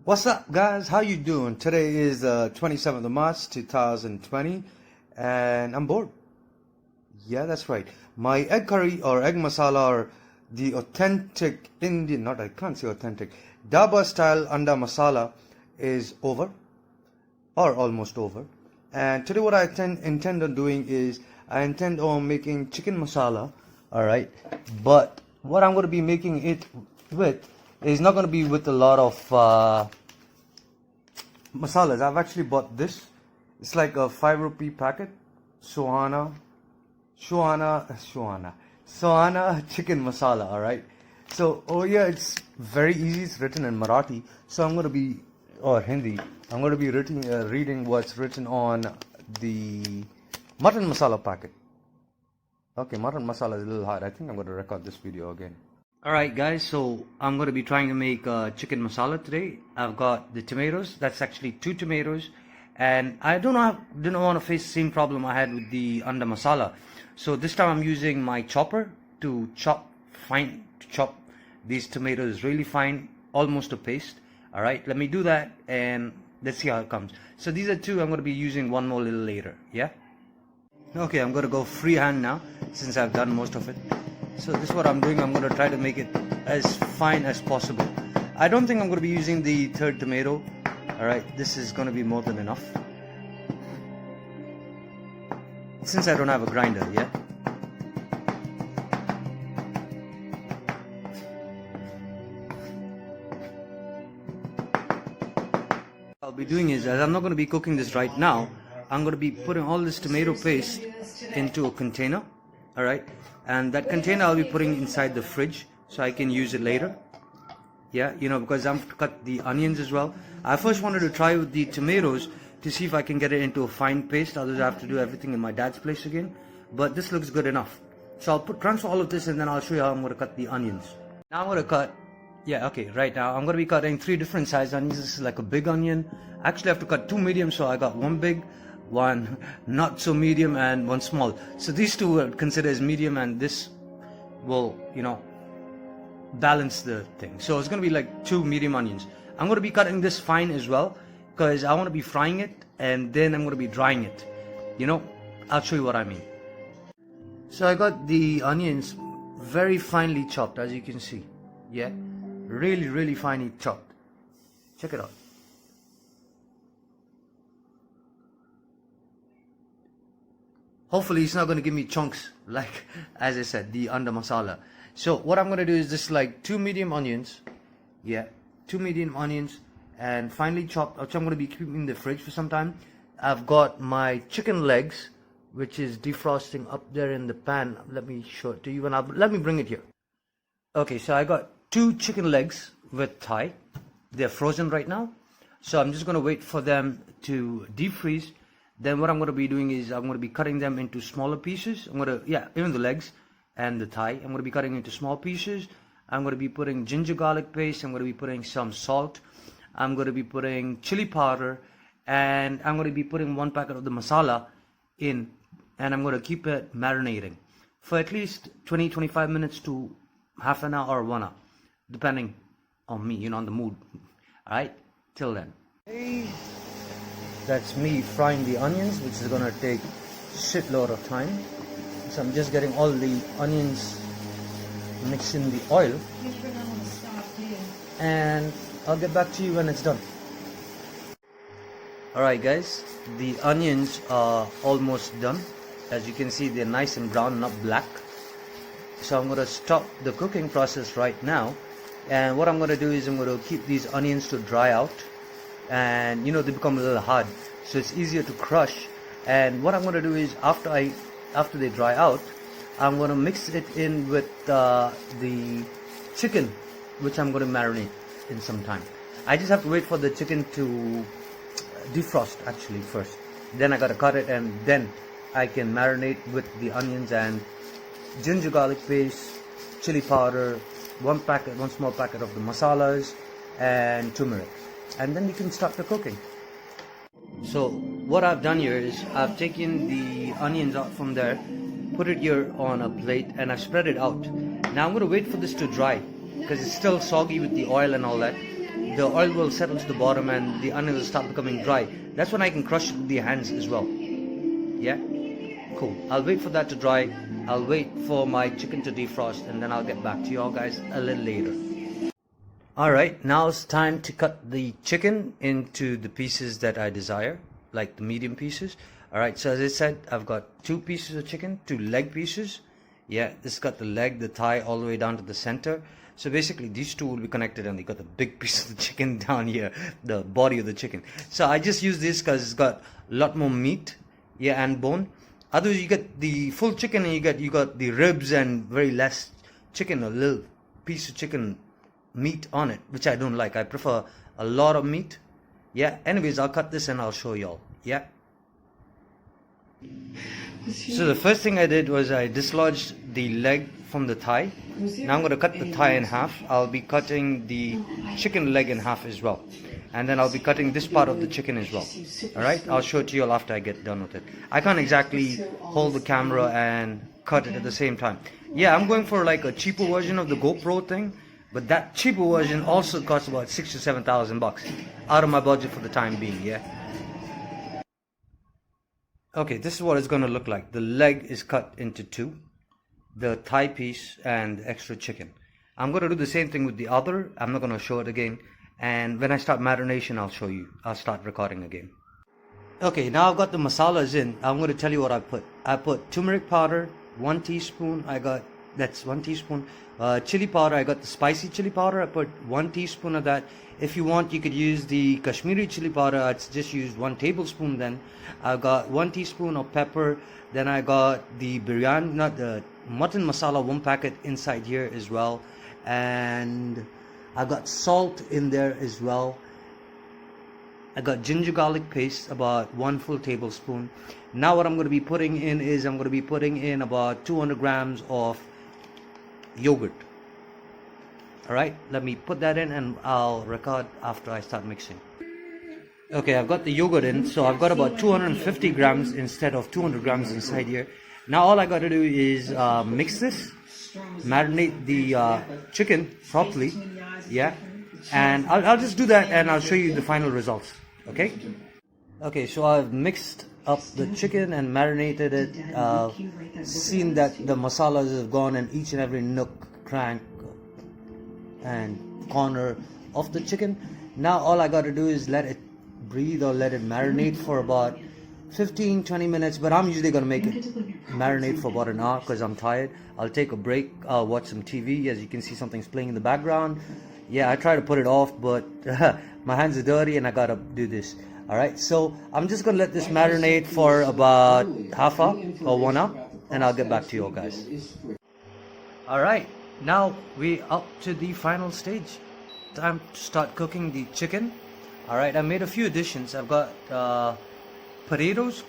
What's up, guys? How you doing? Today is 27th of March 2020 and I'm bored. Yeah, that's right. My egg curry or egg masala or the authentic Indian, not I can't say authentic, Daba style anda masala is over or almost over. And today what I intend on doing is I intend on making chicken masala, alright? But what I'm going to be making it with is not going to be with a lot of masalas. I've actually bought this. It's like a 5 rupee packet. Sohana chicken masala, alright? So, oh yeah, it's very easy. It's written in Marathi. So I'm going to be, or Hindi, I'm going to be reading what's written on the mutton masala packet. Okay, mutton masala is a little hard. I think I'm going to record this video again. Alright guys, so I'm going to be trying to make chicken masala today. I've got the tomatoes. That's actually 2 tomatoes. And I didn't want to face the same problem I had with the anda masala. So this time I'm using my chopper to chop these tomatoes really fine, almost a paste. Alright, let me do that and let's see how it comes. So these are 2, I'm going to be using one more a little later, yeah? Okay, I'm going to go freehand now since I've done most of it. So this is what I'm doing. I'm going to try to make it as fine as possible. I don't think I'm going to be using the 3rd tomato. Alright, this is going to be more than enough. Since I don't have a grinder, yeah? What I'll be doing is, as I'm not going to be cooking this right now, I'm going to be putting all this tomato paste into a container. Alright, and that container I'll be putting inside the fridge so I can use it later. Yeah, you know, because I'm to cut the onions as well. I first wanted to try with the tomatoes to see if I can get it into a fine paste. Otherwise I have to do everything in my dad's place again. But this looks good enough. So I'll transfer all of this and then I'll show you how I'm going to cut the onions. Now I'm going to cut, right now I'm going to be cutting 3 different size onions. This is like a big onion. Actually I have to cut 2 medium, so I got 1 big, 1 not so medium and 1 small. So these 2 are considered as medium and this will, you know, balance the thing. So it's going to be like 2 medium onions. I'm going to be cutting this fine as well because I want to be frying it and then I'm going to be drying it. You know, I'll show you what I mean. So I got the onions very finely chopped, as you can see. Yeah, really finely chopped. Check it out. Hopefully it's not going to give me chunks like, as I said, the anda masala. So what I'm going to do is just like 2 medium onions. Yeah, 2 medium onions and finely chopped, which I'm going to be keeping in the fridge for some time. I've got my chicken legs, which is defrosting up there in the pan. Let me show it to you and let me bring it here. Okay, so I got 2 chicken legs with thigh. They're frozen right now. So I'm just going to wait for them to defreeze. Then what I'm going to be doing is I'm going to be cutting them into smaller pieces. I'm going to, even the legs and the thigh, I'm going to be cutting into small pieces. I'm going to be putting ginger garlic paste. I'm going to be putting some salt. I'm going to be putting chili powder. And I'm going to be putting 1 packet of the masala in. And I'm going to keep it marinating for at least 20-25 minutes to half an hour or 1 hour. Depending on me, you know, on the mood. Alright, till then. Hey. That's me frying the onions, which is gonna take shitload of time. So I'm just getting all the onions mixed in the oil. And I'll get back to you when it's done. Alright guys, the onions are almost done. As you can see, they're nice and brown, not black. So I'm gonna stop the cooking process right now. And what I'm gonna do is I'm gonna keep these onions to dry out. And you know, they become a little hard, so it's easier to crush. And what I'm going to do is after they dry out, I'm going to mix it in with the chicken, which I'm going to marinate in some time. I just have to wait for the chicken to defrost actually first, then I got to cut it and then I can marinate with the onions and ginger garlic paste, chili powder, 1 small packet of the masalas and turmeric. And then you can start the cooking. So what I've done here is I've taken the onions out from there, put it here on a plate and I've spread it out. Now I'm going to wait for this to dry because it's still soggy with the oil and all that. the oil will settle to the bottom and the onion will start becoming dry. That's when I can crush it with the hands as well. Yeah, cool. I'll wait for that to dry. I'll wait for my chicken to defrost, and then I'll get back to you all guys a little later. Alright, now it's time to cut the chicken into the pieces that I desire, like the medium pieces. Alright, so as I said, I've got 2 pieces of chicken, 2 leg pieces. Yeah, this got the leg, the thigh, all the way down to the center. So basically these 2 will be connected, and they got the big piece of the chicken down here, the body of the chicken. So I just use this because it's got a lot more meat, yeah, and bone. Otherwise you get the full chicken and you got the ribs and very less chicken, a little piece of chicken meat on it, which I don't like. I prefer a lot of meat. Yeah, anyways, I'll cut this and I'll show y'all. Yeah. So the first thing I did was I dislodged the leg from the thigh. Now I'm going to cut the thigh in half. I'll be cutting the chicken leg in half as well. And then I'll be cutting this part of the chicken as well. Alright, I'll show it to you all after I get done with it. I can't exactly hold the camera and cut it at the same time. Yeah, I'm going for like a cheaper version of the GoPro thing. But that cheaper version also costs about $6,000 to $7,000 out of my budget for the time being, yeah. Okay, this is what it's going to look like. The leg is cut into 2, the thigh piece and the extra chicken. I'm going to do the same thing with the other. I'm not going to show it again. And when I start marination, I'll show you. I'll start recording again. Okay, now I've got the masalas in. I'm going to tell you what I put. I put turmeric powder, 1 teaspoon. That's 1 teaspoon. Chili powder, I got the spicy chili powder. I put 1 teaspoon of that. If you want, you could use the Kashmiri Chilli powder. I just used 1 tablespoon then. I got 1 teaspoon of pepper. Then I got the biryani, not the mutton masala, 1 packet inside here as well. And I got salt in there as well. I got ginger garlic paste, about 1 full tablespoon. Now what I'm going to be putting in is I'm going to be putting in about 200 grams of yogurt. Alright, let me put that in and I'll record after I start mixing. Okay, I've got the yogurt in, so I've got about 250 grams instead of 200 grams inside here. Now all I got to do is mix this, marinate the chicken properly, yeah, and I'll just do that and I'll show you the final results, okay? Okay, so I've mixed up the chicken and marinated it, seen that the masalas have gone in each and every nook, crank and corner of the chicken. Now all I got to do is let it breathe or let it marinate for about 15-20 minutes, but I'm usually going to make it marinate for about an hour because I'm tired. I'll take a break, watch some TV. As you can see, something's playing in the background. Yeah, I try to put it off, but my hands are dirty and I gotta do this. Alright, so I'm just gonna let this marinate for about half hour or 1 hour, and I'll get back to you all guys. Alright, now we up to the final stage. Time to start cooking the chicken. Alright, I made a few additions. I've got potatoes.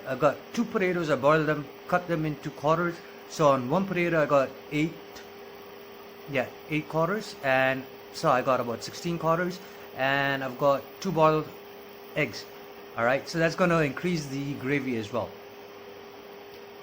I got 2 potatoes. I boiled them, cut them into quarters. So on 1 potato I got 8 quarters, and so I got about 16 quarters, and I've got 2 boiled eggs. Alright, so that's going to increase the gravy as well.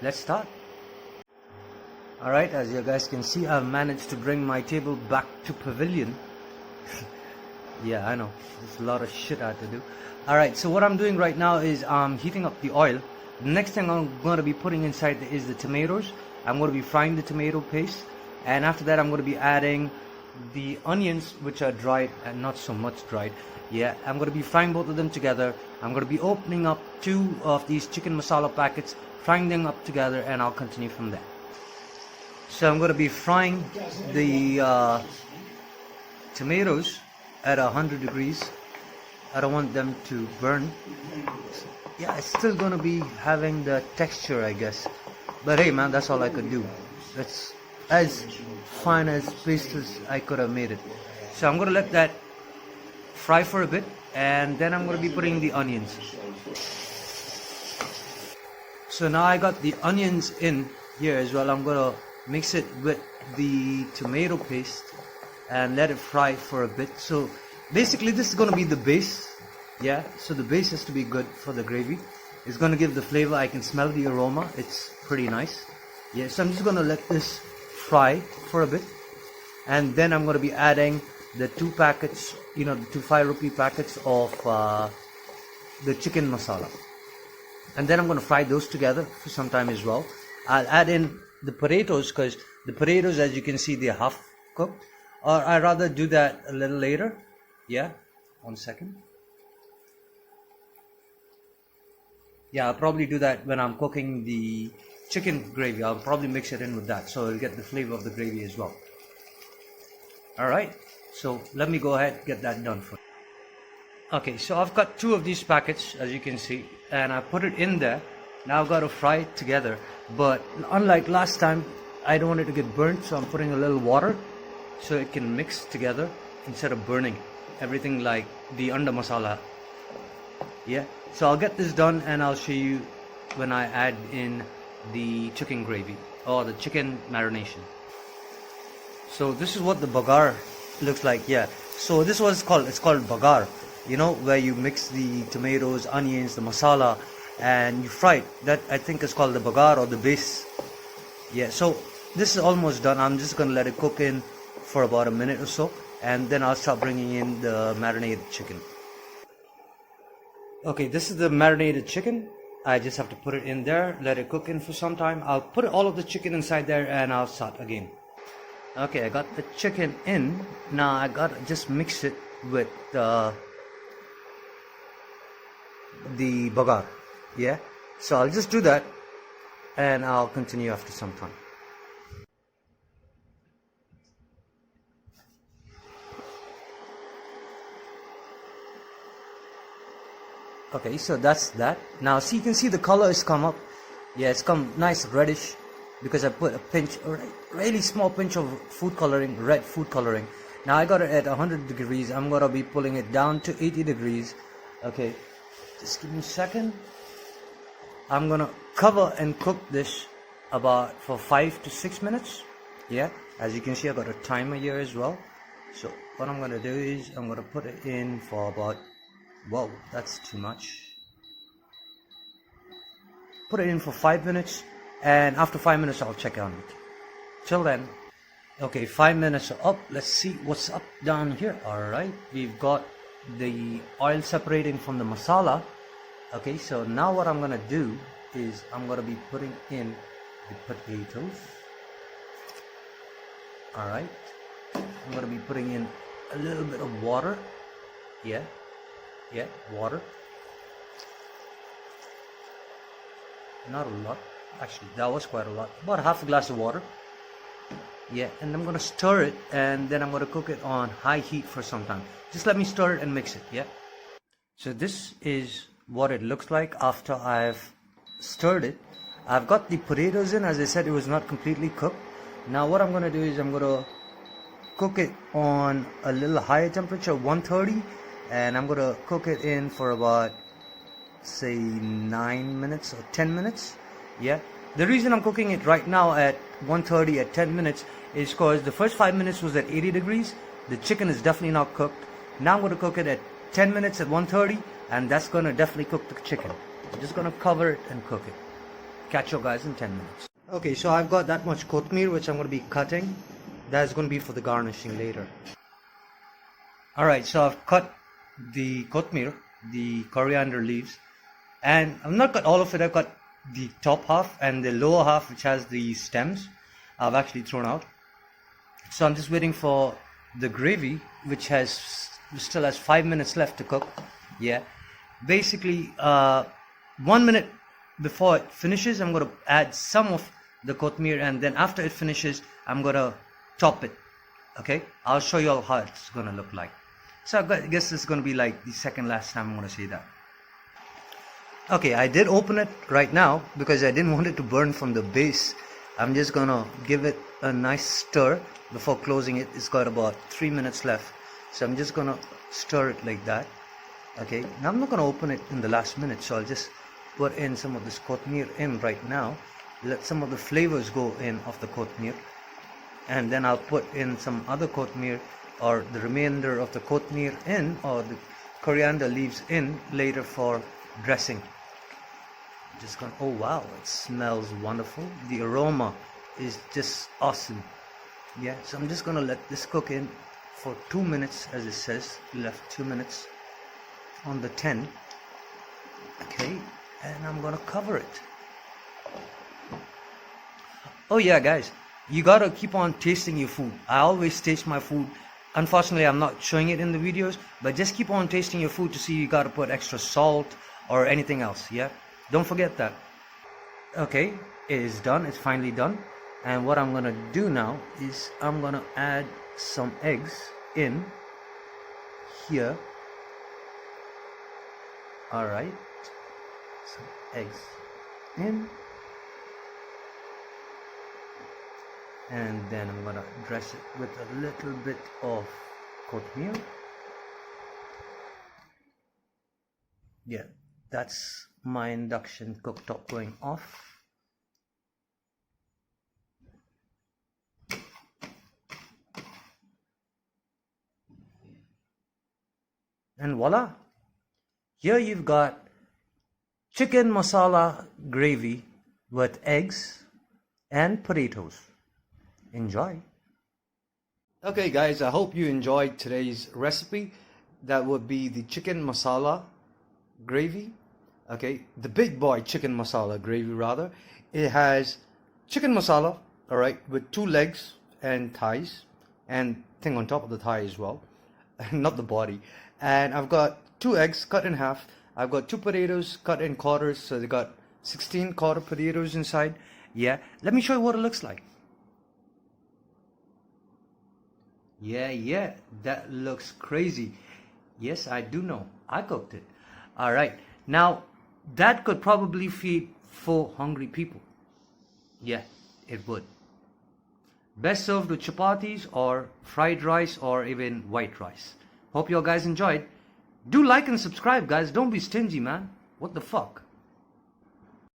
Let's start. Alright, as you guys can see, I've managed to bring my table back to pavilion. Yeah, I know, there's a lot of shit I have to do. Alright, so what I'm doing right now is I'm heating up the oil. The next thing I'm going to be putting inside is the tomatoes. I'm going to be frying the tomato paste, and after that I'm going to be adding the onions, which are dried and not so much dried. Yeah, I'm going to be frying both of them together. I'm going to be opening up 2 of these chicken masala packets, frying them up together, and I'll continue from there. So I'm going to be frying the tomatoes at 100 degrees. I don't want them to burn. Yeah, it's still going to be having the texture, I guess. But hey man, that's all I could do. That's as fine as paste as I could have made it. So I'm going to let that fry for a bit, and then I'm going to be putting the onions. So now I got the onions in here as well. I'm going to mix it with the tomato paste and let it fry for a bit. So basically this is going to be the base. Yeah, so the base has to be good for the gravy. It's going to give the flavor. I can smell the aroma. It's pretty nice. Yeah, so I'm just going to let this fry for a bit, and then I'm going to be adding the 2 packets, the 2 5 rupee packets of the chicken masala. And then I'm going to fry those together for some time as well. I'll add in the potatoes, because the potatoes, as you can see, they're half cooked. Or I'd rather do that a little later. Yeah, 1 second. Yeah, I'll probably do that when I'm cooking the chicken gravy. I'll probably mix it in with that, so it'll get the flavor of the gravy as well. Alright, so let me go ahead get that done first. Okay, so I've got 2 of these packets, as you can see, and I put it in there. Now I've got to fry it together, but unlike last time, I don't want it to get burnt, so I'm putting a little water so it can mix together instead of burning everything like the under masala. Yeah, so I'll get this done and I'll show you when I add in the chicken gravy or the chicken marination. So this is what the bagar looks like. Yeah, so this was it's called bagar, where you mix the tomatoes, onions, the masala, and you fry it. That I think is called the bagar or the base. Yeah, so this is almost done. I'm just gonna let it cook in for about a minute or so, and then I'll start bringing in the marinated chicken. Okay, this is the marinated chicken. I just have to put it in there, let it cook in for some time. I'll put all of the chicken inside there and I'll start again. Okay, I got the chicken in. Now I gotta just mix it with the bagar. Yeah, so I'll just do that and I'll continue after some time. Okay, so that's that. Now see, you can see the color has come up. Yeah, it's come nice reddish because I put a pinch, a really small pinch of food coloring, red food coloring. Now I got it at 100 degrees. I'm gonna be pulling it down to 80 degrees. Okay, just give me a second. I'm gonna cover and cook this for 5 to 6 minutes. Yeah, as you can see, I got a timer here as well. So what I'm gonna do is I'm gonna put it in for about, whoa, that's too much. Put it in for 5 minutes, and after 5 minutes I'll check on it. Till then, okay, 5 minutes are up. Let's see what's up down here. Alright, we've got the oil separating from the masala. Okay, so now what I'm gonna do is I'm gonna be putting in the potatoes. Alright, I'm gonna be putting in a little bit of water. Yeah, water. Not a lot, actually that was quite a lot, about half a glass of water. Yeah, and I'm gonna stir it, and then I'm gonna cook it on high heat for some time. Just let me stir it and mix it. Yeah, so this is what it looks like after I've stirred it. I've got the potatoes in. As I said, it was not completely cooked. Now what I'm gonna do is I'm gonna cook it on a little higher temperature, 130, and I'm gonna cook it in for about, say, 9 minutes or 10 minutes. Yeah, the reason I'm cooking it right now at 130 at 10 minutes is because the first 5 minutes was at 80 degrees. The chicken is definitely not cooked. Now I'm going to cook it at 10 minutes at 130, and that's going to definitely cook the chicken. I'm just going to cover it and cook it. Catch you guys in 10 minutes. Okay, so I've got that much kothmir which I'm going to be cutting. That's going to be for the garnishing later. Alright, so I've cut the kothmir, the coriander leaves, and I've not cut all of it. I've cut the top half and the lower half, which has the stems. I've actually thrown out. So I'm just waiting for the gravy, which still has 5 minutes left to cook. Yeah, basically 1 minute before it finishes, I'm going to add some of the kothmir, and then after it finishes, I'm going to top it. Okay, I'll show you all how it's going to look like. So I guess it's going to be like the second last time I'm going to say that. Okay, I did open it right now because I didn't want it to burn from the base. I'm just going to give it a nice stir before closing it. It's got about 3 minutes left. So I'm just going to stir it like that. Okay, now I'm not going to open it in the last minute. So I'll just put in some of this kothmir in right now. Let some of the flavors go in of the kothmir. And then I'll put in some other kothmir, or the remainder of the kothmir in, or the coriander leaves in later for dressing. Just going, oh wow, it smells wonderful. The aroma is just awesome. Yeah, so I'm just going to let this cook in for 2 minutes, as it says. Left 2 minutes on the 10. Okay, and I'm gonna cover it. Oh yeah, guys, you gotta keep on tasting your food. I always taste my food. Unfortunately, I'm not showing it in the videos, but just keep on tasting your food to see you gotta put extra salt or anything else. Yeah, don't forget that. Okay, it is done. It's finally done. And what I'm gonna do now is I'm gonna add some eggs in here. All right, some eggs in. And then I'm gonna dress it with a little bit of oatmeal. Yeah, that's my induction cooktop going off. And voila, here you've got chicken masala gravy with eggs and potatoes. Enjoy. Okay guys, I hope you enjoyed today's recipe. That would be the chicken masala gravy. Okay, the big boy chicken masala gravy rather. It has chicken masala, all right, with 2 legs and thighs and thing on top of the thigh as well, not the body. And I've got 2 eggs cut in half. I've got 2 potatoes cut in quarters, so they got 16 quarter potatoes inside. Yeah, let me show you what it looks like. Yeah, that looks crazy. Yes, I do know. I cooked it. All right. Now, that could probably feed 4 hungry people. Yeah, it would. Best served with chapatis or fried rice or even white rice. Hope you guys enjoyed. Do like and subscribe, guys. Don't be stingy, man. What the fuck?